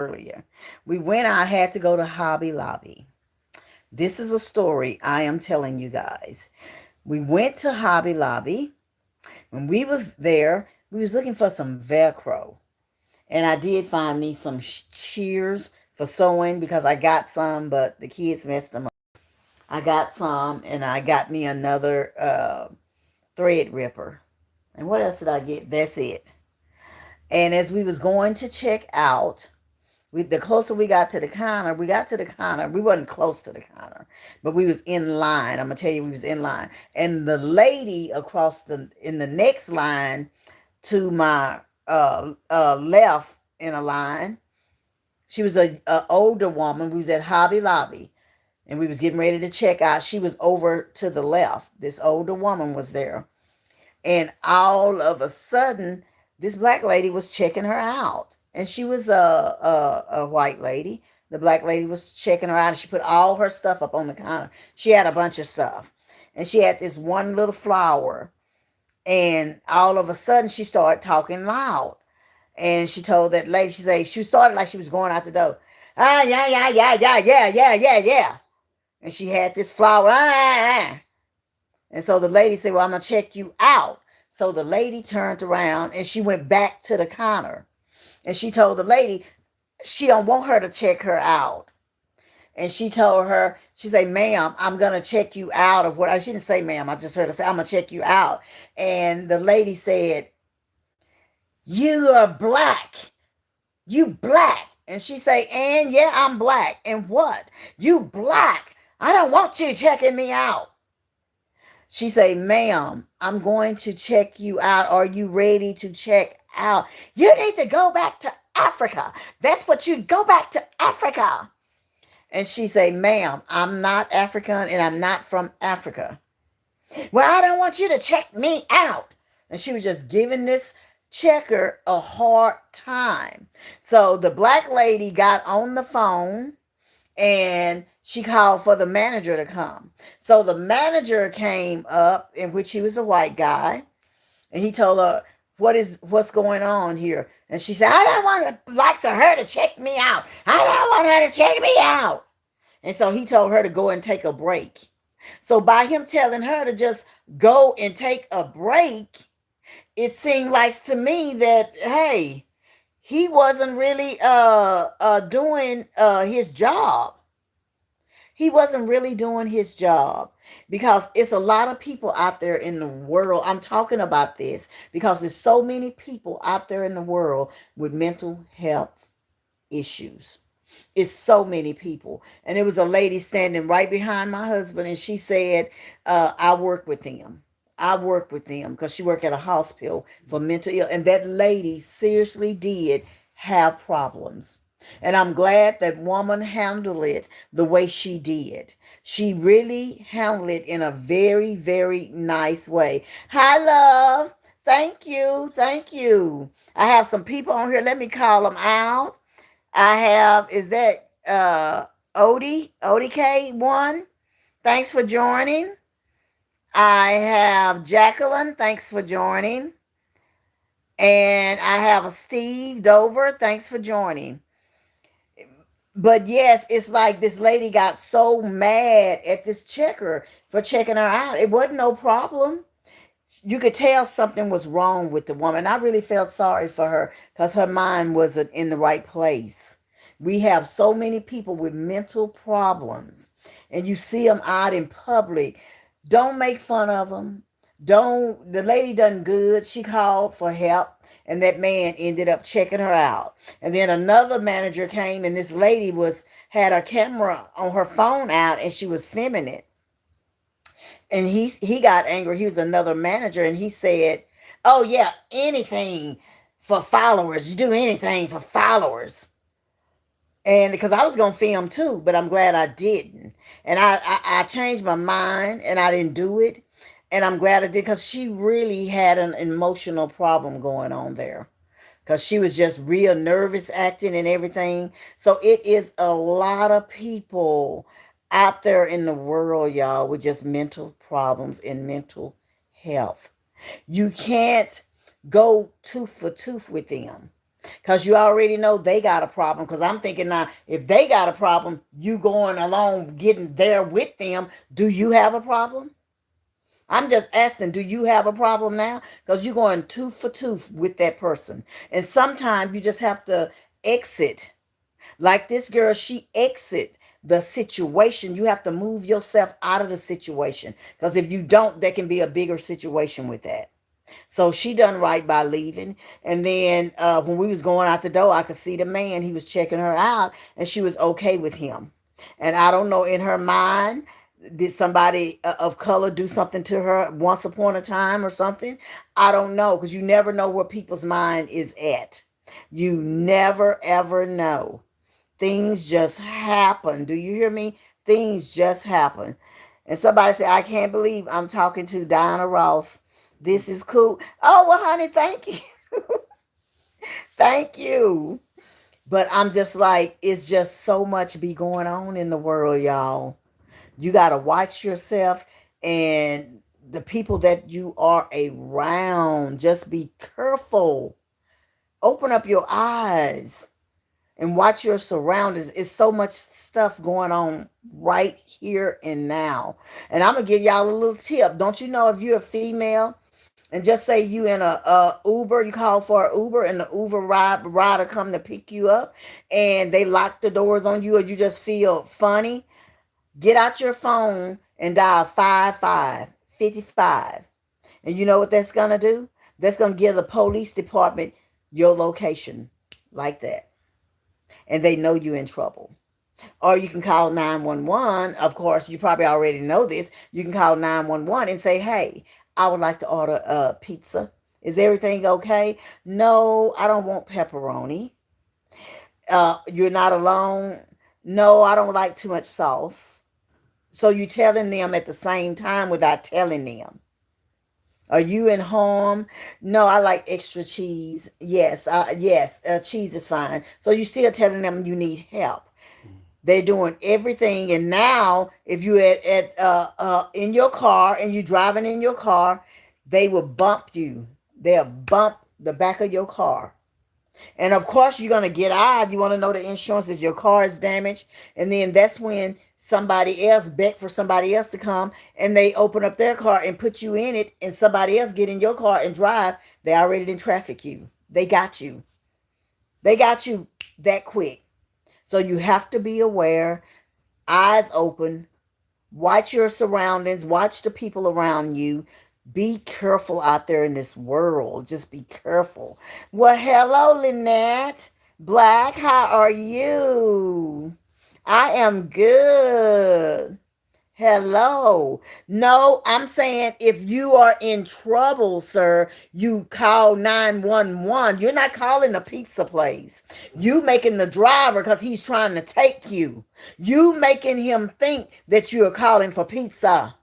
earlier. We went out, had to go to Hobby Lobby. This is a story I am telling you guys. We went to Hobby Lobby. When we was there, we was looking for some Velcro. And I did find me some shears for sewing because I got some, but the kids messed them up. I got some, and I got me another thread ripper. And what else did I get? That's it. And as we was going to check out, the closer we got to the counter, we wasn't close to the counter, but we was in line. I'm gonna tell you, we was in line. And the lady across in the next line to my left in a line, she was a older woman. We was at Hobby Lobby and we was getting ready to check out. She was over to the left. This older woman was there. And all of a sudden, this black lady was checking her out. And she was a white lady. The black lady was checking her out, and she put all her stuff up on the counter. She had a bunch of stuff. And she had this one little flower. And all of a sudden, she started talking loud. And she told that lady, she started like she was going out the door. Ah, yeah, yeah, yeah, yeah, yeah, yeah, yeah, yeah. And she had this flower. And so the lady said, well, I'm going to check you out. So the lady turned around and she went back to the counter. And she told the lady she don't want her to check her out. And she told her, she said, ma'am, I'm going to check you out of what. She didn't say, ma'am. I just heard her say, I'm going to check you out. And the lady said, you are black. You black. And she say, and yeah, I'm black. And what? You black. I don't want you checking me out. She say, ma'am, I'm going to check you out. Are you ready to check out? You need to go back to Africa. That's what you go back to Africa. And she say, ma'am, I'm not African and I'm not from Africa. Well, I don't want you to check me out. And she was just giving this checker a hard time. So the black lady got on the phone and she called for the manager to come. So the manager came up, in which he was a white guy, and he told her, what's going on here? And she said, I don't want the likes of her to check me out. I don't want her to check me out. And so he told her to go and take a break. So by him telling her to just go and take a break, it seemed like to me that, hey, he wasn't really doing his job. He wasn't really doing his job, because it's a lot of people out there in the world. I'm talking about this because there's so many people out there in the world with mental health issues. It's so many people. And there was a lady standing right behind my husband, and she said, I work with them. I work with them because she worked at a hospital for mental ill. And that lady seriously did have problems. And I'm glad that woman handled it the way she did. She really handled it in a very, very nice way. Hi, love. Thank you. Thank you. I have some people on here. Let me call them out. I have, is that ODK1? Thanks for joining. I have Jacqueline. Thanks for joining. And I have a Steve Dover. Thanks for joining. But yes, it's like this lady got so mad at this checker for checking her out. It wasn't no problem. You could tell something was wrong with the woman. I really felt sorry for her because her mind wasn't in the right place. We have so many people with mental problems, and you see them out in public. Don't make fun of them. Don't. The lady done good. She called for help, and that man ended up checking her out. And then another manager came, and this lady had her camera on her phone out, and she was filming it. And he got angry. He was another manager, and he said, "Oh yeah, anything for followers. You do anything for followers." And because I was gonna film too, but I'm glad I didn't. And I changed my mind, and I didn't do it. And I'm glad I did, because she really had an emotional problem going on there, because she was just real nervous acting and everything. So it is a lot of people out there in the world, y'all, with just mental problems and mental health. You can't go tooth for tooth with them. Because you already know they got a problem. Because I'm thinking now, if they got a problem, you going along getting there with them, do you have a problem? I'm just asking, do you have a problem now? Because you're going tooth for tooth with that person. And sometimes you just have to exit. Like this girl, she exit the situation. You have to move yourself out of the situation. Because if you don't, there can be a bigger situation with that. So she done right by leaving. And then when we was going out the door, I could see the man. He was checking her out, and she was okay with him. And I don't know, in her mind, did somebody of color do something to her once upon a time or something? I don't know, because you never know where people's mind is at. You never ever know. Things just happen. Do you hear me? Things just happen. And somebody said, I can't believe I'm talking to Diana Ross. This is cool. Oh, well, honey, thank you. Thank you. But I'm just like, it's just so much be going on in the world, y'all. You got to watch yourself and the people that you are around. Just be careful. Open up your eyes and watch your surroundings. It's so much stuff going on right here and now. And I'm gonna give y'all a little tip. Don't you know, if you're a female and just say you in a Uber, you call for an Uber, and the Uber rider come to pick you up, and they lock the doors on you, or you just feel funny, get out your phone and dial 5555. And you know what that's gonna do? That's gonna give the police department your location like that, and they know you're in trouble. Or you can call 911. Of course, you probably already know this. You can call 911 and say, hey, I would like to order a pizza. Is everything okay? No, I don't want pepperoni. You're not alone. No, I don't like too much sauce. So you're telling them at the same time without telling them. Are you in harm? No, I like extra cheese. Yes, yes, cheese is fine. So you still telling them you need help. They're doing everything, and now if you at in your car and you driving in your car, they will bump you. They'll bump the back of your car, and of course you're gonna get out. You want to know the insurance if your car is damaged, and then that's when somebody else beg for somebody else to come, and they open up their car and put you in it, and somebody else get in your car and drive. They already didn't traffic you. They got you. They got you that quick. So you have to be aware, eyes open, watch your surroundings, watch the people around you. Be careful out there in this world. Just be careful. Well, hello, Lynette. Black, how are you? I am good. Hello. No, I'm saying if you are in trouble, sir, you call 911. You're not calling a pizza place. You making the driver, because he's trying to take you. You making him think that you're calling for pizza,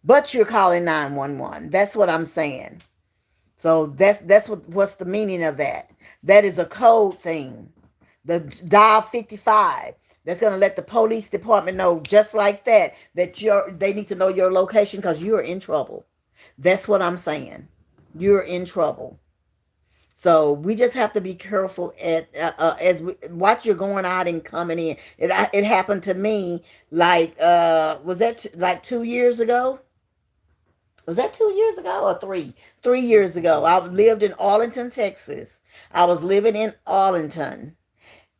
but you're calling 911. That's what I'm saying. So that's what's the meaning of that. That is a code thing. The dial 55. That's gonna let the police department know, just like that, that they need to know your location, because you're in trouble. That's what I'm saying. You're in trouble. So we just have to be careful at as we watch you're going out and coming in. It happened to me, like was that like 2 years ago? Was that 2 years ago or three? 3 years ago. I lived in Arlington, Texas. I was living in Arlington,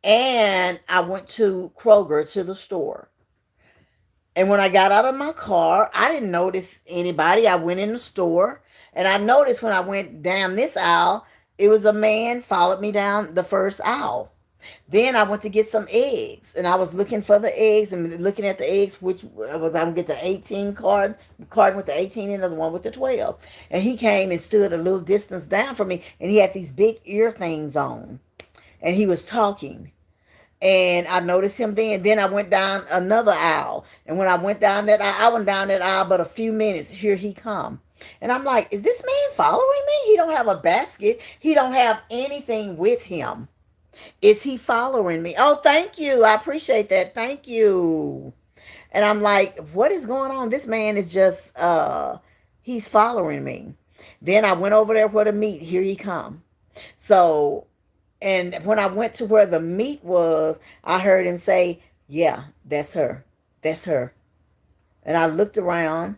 and I went to Kroger, to the store. And when I got out of my car, I didn't notice anybody. I went in the store, and I noticed when I went down this aisle, it was a man followed me down the first aisle. Then I went to get some eggs, and I was looking for the eggs and looking at the eggs, which was I'm gonna get the 18 card with the 18 and the one with the 12. And he came and stood a little distance down from me, and he had these big ear things on, and he was talking. And I noticed him then. Then I went down another aisle. And when I went down that aisle, I went down that aisle but a few minutes. Here he come. And I'm like, is this man following me? He don't have a basket. He don't have anything with him. Is he following me? Oh, thank you. I appreciate that. Thank you. And I'm like, what is going on? This man is just he's following me. Then I went over there for the meat. Here he come. So, and when I went to where the meat was, I heard him say, "Yeah, that's her. That's her." And I looked around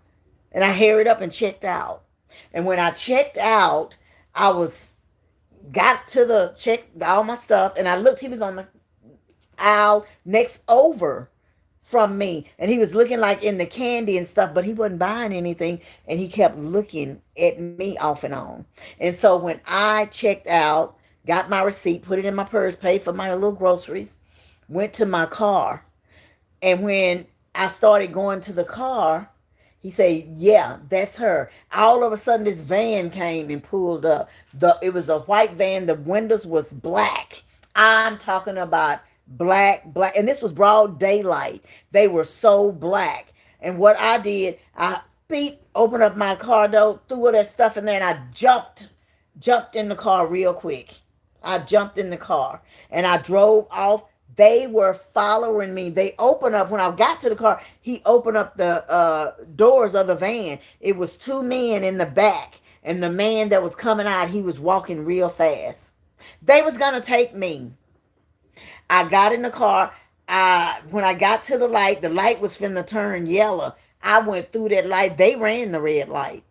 and I hurried up and checked out. And when I checked out, I was got to the check all my stuff and I looked, he was on the aisle next over from me and he was looking like in the candy and stuff, but he wasn't buying anything and he kept looking at me off and on. And so when I checked out, got my receipt, put it in my purse, paid for my little groceries, went to my car, and when I started going to the car, he said, "Yeah, that's her." All of a sudden, this van came and pulled up. It was a white van. The windows was black. I'm talking about black, black, and this was broad daylight. They were so black. And what I did, I beep, opened up my car door, threw all that stuff in there, and I jumped in the car real quick. I jumped in the car and I drove off. They were following me. They opened up when I got to the car. He opened up the doors of the van. It was two men in the back, and the man that was coming out, he was walking real fast. They was gonna take me. I got in the car. When I got to the light was finna turn yellow. I went through that light. They ran the red light.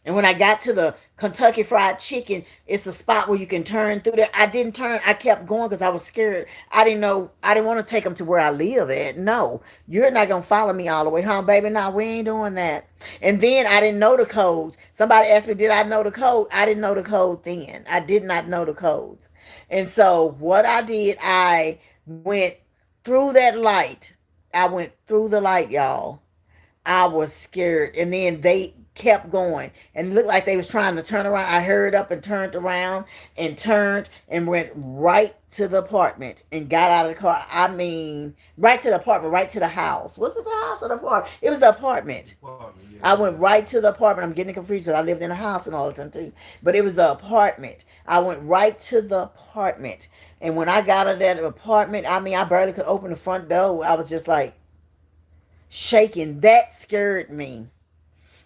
And when I got to the Kentucky Fried Chicken, it's a spot where you can turn through there. I didn't turn. I kept going because I was scared. I didn't know. I didn't want to take them to where I live at. No, you're not going to follow me all the way home, baby. No, we ain't doing that. And then I didn't know the codes. Somebody asked me, did I know the code? I didn't know the code then. I did not know the codes. And so what I did, I went through that light. I went through the light, y'all. I was scared. And then they kept going and looked like they was trying to turn around. I hurried up and turned around and turned and went right to the apartment and got out of the car. I mean, right to the apartment, right to the house. Was it the house or the apartment? It was the apartment. I went right to the apartment. I'm getting confused because I lived in a house and all the time too. But it was the apartment. I went right to the apartment. And when I got out of that apartment, I mean, I barely could open the front door. I was just like shaking. That scared me.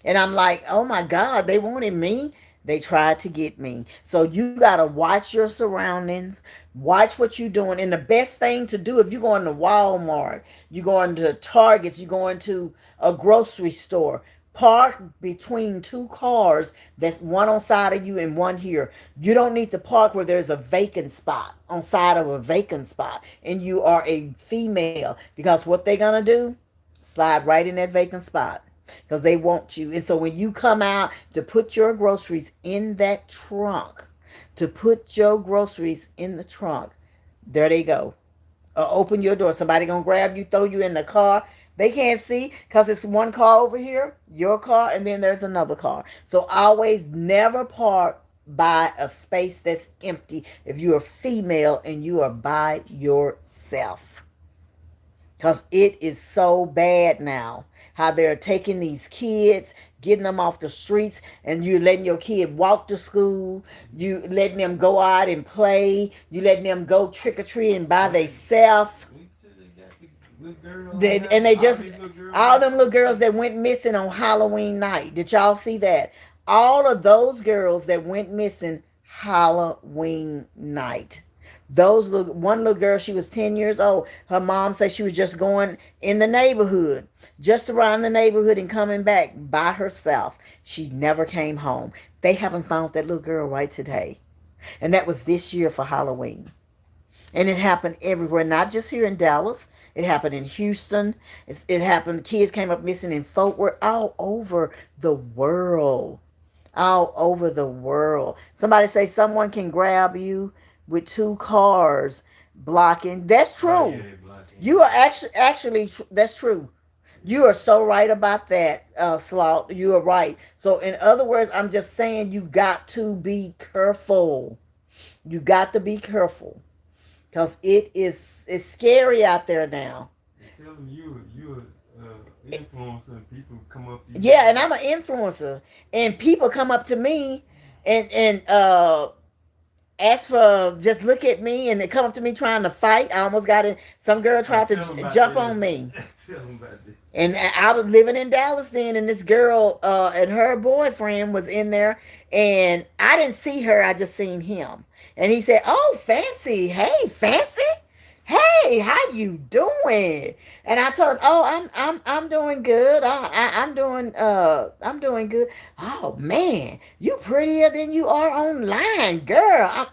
And I'm like, oh my God, they wanted me. They tried to get me. So you got to watch your surroundings, watch what you're doing. And the best thing to do if you're going to Walmart, you're going to Targets, you're going to a grocery store, park between two cars that's one on side of you and one here. You don't need to park where there's a vacant spot on side of a vacant spot and you are a female because what they're going to do, slide right in that vacant spot because they want you. And so when you come out to put your groceries in that trunk, to put your groceries in the trunk, there they go. Open your door. Somebody gonna grab you, throw you in the car. They can't see because it's one car over here, your car, and then there's another car. So always never park by a space that's empty if you're a female and you are by yourself. Because it is so bad now how they're taking these kids, getting them off the streets, and you letting your kid walk to school. You letting them go out and play. You letting them go trick or treating by themselves. And they just, all them little girls that went missing on Halloween night. Did y'all see that? All of those girls that went missing Halloween night. One little girl, she was 10 years old. Her mom said she was just going in the neighborhood, just around the neighborhood and coming back by herself. She never came home. They haven't found that little girl right today. And that was this year for Halloween. And it happened everywhere, not just here in Dallas. It happened in Houston. It happened, kids came up missing in Fort Worth, all over the world. All over the world. Somebody say someone can grab you with two cars blocking. That's true. You are actually that's true. You are so right about that, Sloth. You are right. So in other words, I'm just saying you got to be careful. You got to be careful. Because it's scary out there now. They're telling you influencer and people come up to you. Yeah, and I'm an influencer. And people come up to me and asked for just look at me, and they come up to me trying to fight. I almost got in. Some girl tried to Tell them about jump this. on me. Tell them about this. And I was living in Dallas then, and this girl and her boyfriend was in there, and I didn't see her. I just seen him, and he said, "Oh, fancy, hey, fancy, hey, how you doing?" And I told him, "Oh, I'm doing good. I'm doing good. Oh man, you prettier than you are online, girl.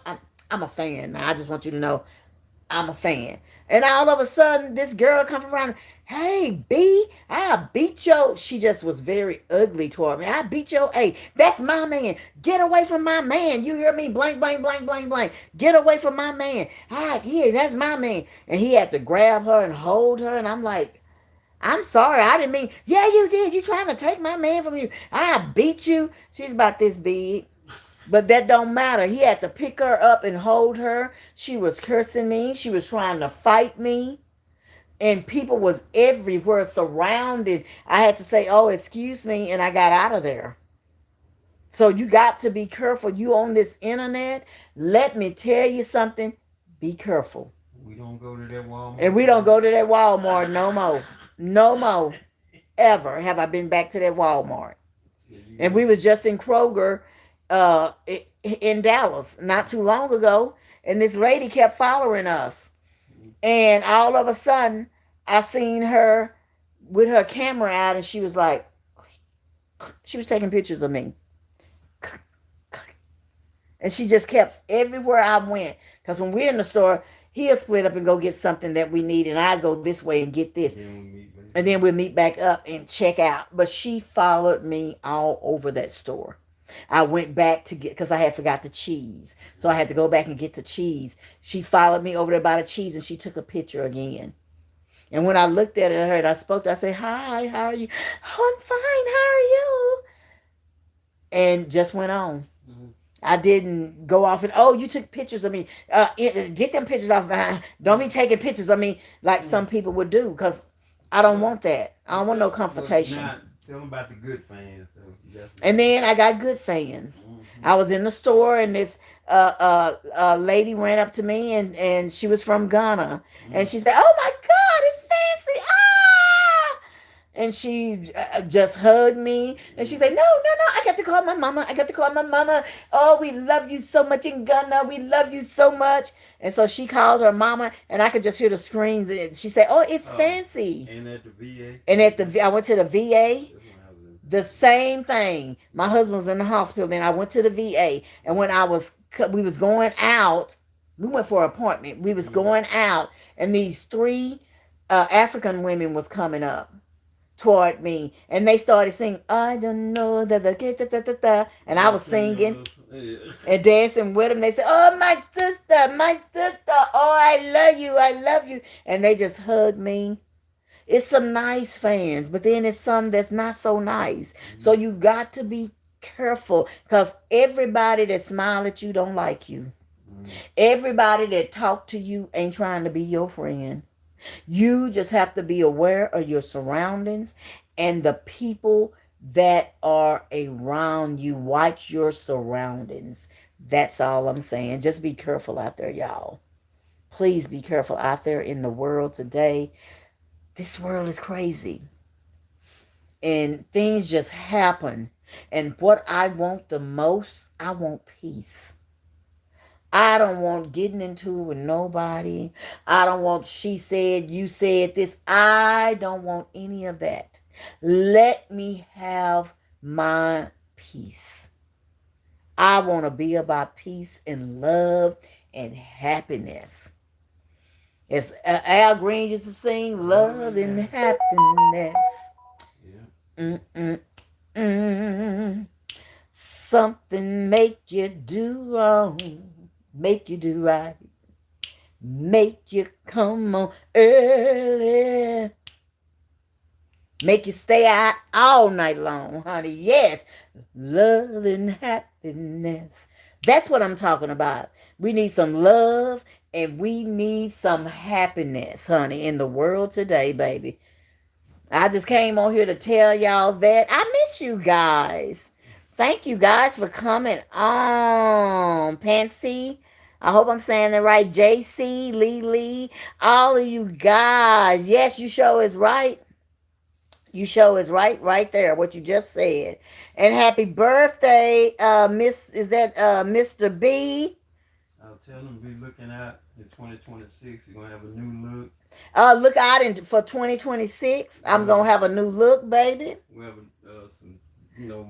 I'm a fan. Now, I just want you to know I'm a fan." And all of a sudden, this girl comes around. Hey, B, I beat your. She just was very ugly toward me. I beat your. Hey, that's my man. Get away from my man. You hear me? Blank, blank, blank, blank, blank. Get away from my man. Ah, yeah, that's my man. And he had to grab her and hold her. And I'm like, I'm sorry. I didn't mean. Yeah, you did. You trying to take my man from you. I beat you. She's about this big. But that don't matter. He had to pick her up and hold her. She was cursing me. She was trying to fight me. And people was everywhere surrounded. I had to say, "Oh, excuse me," and I got out of there. So you got to be careful. You on this internet, let me tell you something. Be careful. We don't go to that And Walmart we don't today. go to that Walmart no more. No more. Ever have I been back to that Walmart. Yeah, And you we was just in Kroger in Dallas not too long ago, and this lady kept following us. And all of a sudden, I seen her with her camera out, and she was like, she was taking pictures of me. And she just kept everywhere I went. Because when we're in the store, he'll split up and go get something that we need, and I go this way and get this. then we meet back And up. then we'll meet back up and check out. But she followed me all over that store. I went back to get, because I had forgot the cheese. So I had to go back and get the cheese. She followed me over there by the cheese, and she took a picture again. And when I looked at her and I spoke to her, I said, "Hi, how are you?" "Oh, I'm fine. How are you?" And just went on. Mhm. I didn't go off and, "Oh, you took pictures of me. Get them pictures off. Don't be taking pictures of me like some people would do, because I don't But want that. I don't want no confrontation." now tell them about the good fans though. That's And then I got good fans. mm-hmm. I was in the store, and this lady ran up to me, and she was from Ghana, Mm-hmm. and she said, "Oh my God, it's fancy!" Ah! And she just hugged me, and she said, "No, no, no! I got to call my mama. I got to call my mama. Oh, we love you so much in Ghana. We love you so much." And so she called her mama, and I could just hear the screams. And she said, "Oh, it's fancy." And at the VA. And I went to the VA. That's when I was in. The same thing. My husband was in the hospital. Then I went to the VA, and when we was going out. We went for an appointment. We was Mm-hmm. going out, and these three African women was coming up toward me, and they started singing, "I don't know da da da da da da," and I was singing Yeah. and dancing with them. They said, "Oh, my sister, oh, I love you," and they just hugged me. It's some nice fans, but then it's some that's not so nice. So Mm-hmm. you got to be careful, because everybody that smile at you don't like you. Mm-hmm. Everybody that talk to you ain't trying to be your friend. You just have to be aware of your surroundings and the people that are around you. Watch your surroundings. That's all I'm saying. Just be careful out there, y'all. Please be careful out there in the world today. This world is crazy, and things just happen. And what I want the most, I want peace. I don't want getting into it with nobody. I don't want she said, you said this. I don't want any of that. Let me have my peace. I want to be about peace and love and happiness. As Al Green used to sing, love and happiness. Yeah. Mm-mm-mm. Something make you do wrong, make you do right, make you come on early, make you stay out all night long, honey. Yes, love and happiness. That's what I'm talking about. We need some love, and we need some happiness, honey, in the world today, baby. I just came on here to tell y'all that I miss you guys. Thank you guys for coming on, Pansy. I hope I'm saying it right. JC, Lee, all of you guys. Yes, you show is right. You show is right there, what you just said. And happy birthday, Miss, is that Mr. B? I'll tell them be looking out in 2026. You're gonna have a new look. Look out for 2026. I'm Uh, going to have a new look, baby. we have some,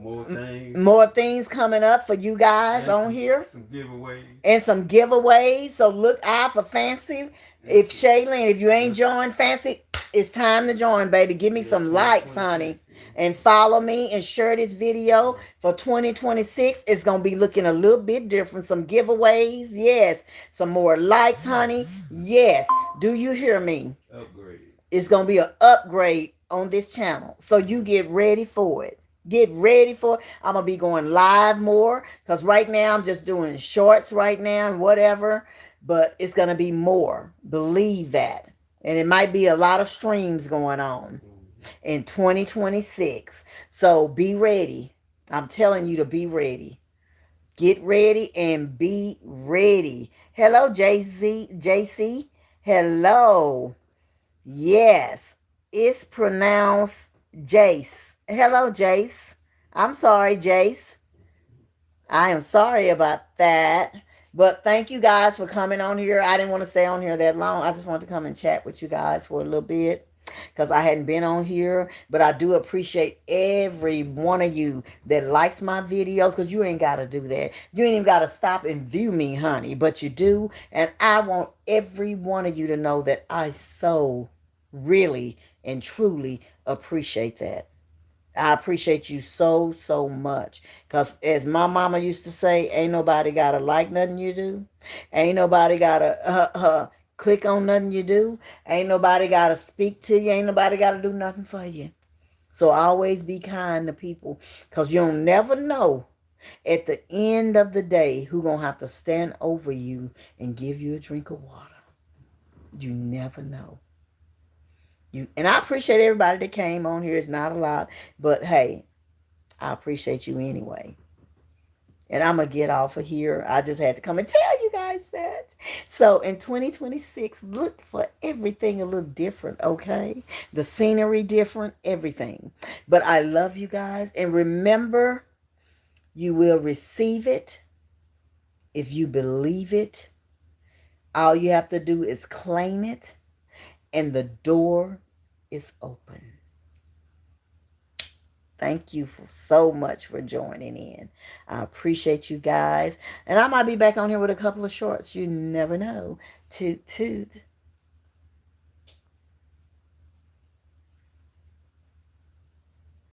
more things More things coming up for you guys and on some here. some giveaways And some giveaways. So look out for Fancy. and If some Sha Lynn, if you ain't and joined Fancy, it's time to join, baby. Give me yeah some likes, 2026. honey. And follow me and share this video for 2026. It's going to be looking a little bit different. Some giveaways. Yes. Some more likes, honey. Yes. Do you hear me? Upgrade. It's going to be an upgrade on this channel. So you get ready for it. Get ready for it. I'm going to be going live more because right now I'm just doing shorts right now and whatever. But it's going to be more. Believe that. And it might be a lot of streams going on in 2026. So be ready. I'm telling you to be ready. Get ready and be ready. Hello, JC. Hello. Yes, it's pronounced Jace. Hello, Jace. I'm sorry, Jace. I am sorry about that. But thank you guys for coming on here. I didn't want to stay on here that long. I just wanted to come and chat with you guys for a little bit because I hadn't been on here. But I do appreciate every one of you that likes my videos because you ain't got to do that. You ain't even got to stop and view me, honey. But you do. And I want every one of you to know that I so really and truly appreciate that. I appreciate you so, so much. Because as my mama used to say, ain't nobody got to like nothing you do. Ain't nobody got to click on nothing you do. Ain't nobody got to speak to you. Ain't nobody got to do nothing for you. So always be kind to people. Because you'll never know at the end of the day who going to have to stand over you and give you a drink of water. You never know. And I appreciate everybody that came on here. It's not a lot. But hey, I appreciate you anyway. And I'm going to get off of here. I just had to come and tell you guys that. So in 2026, look for everything a little different, okay? The scenery different, everything. But I love you guys. And remember, you will receive it if you believe it. All you have to do is claim it. And the door is open. Thank you so much for joining in. I appreciate you guys. And I might be back on here with a couple of shorts. You never know. Toot, toot.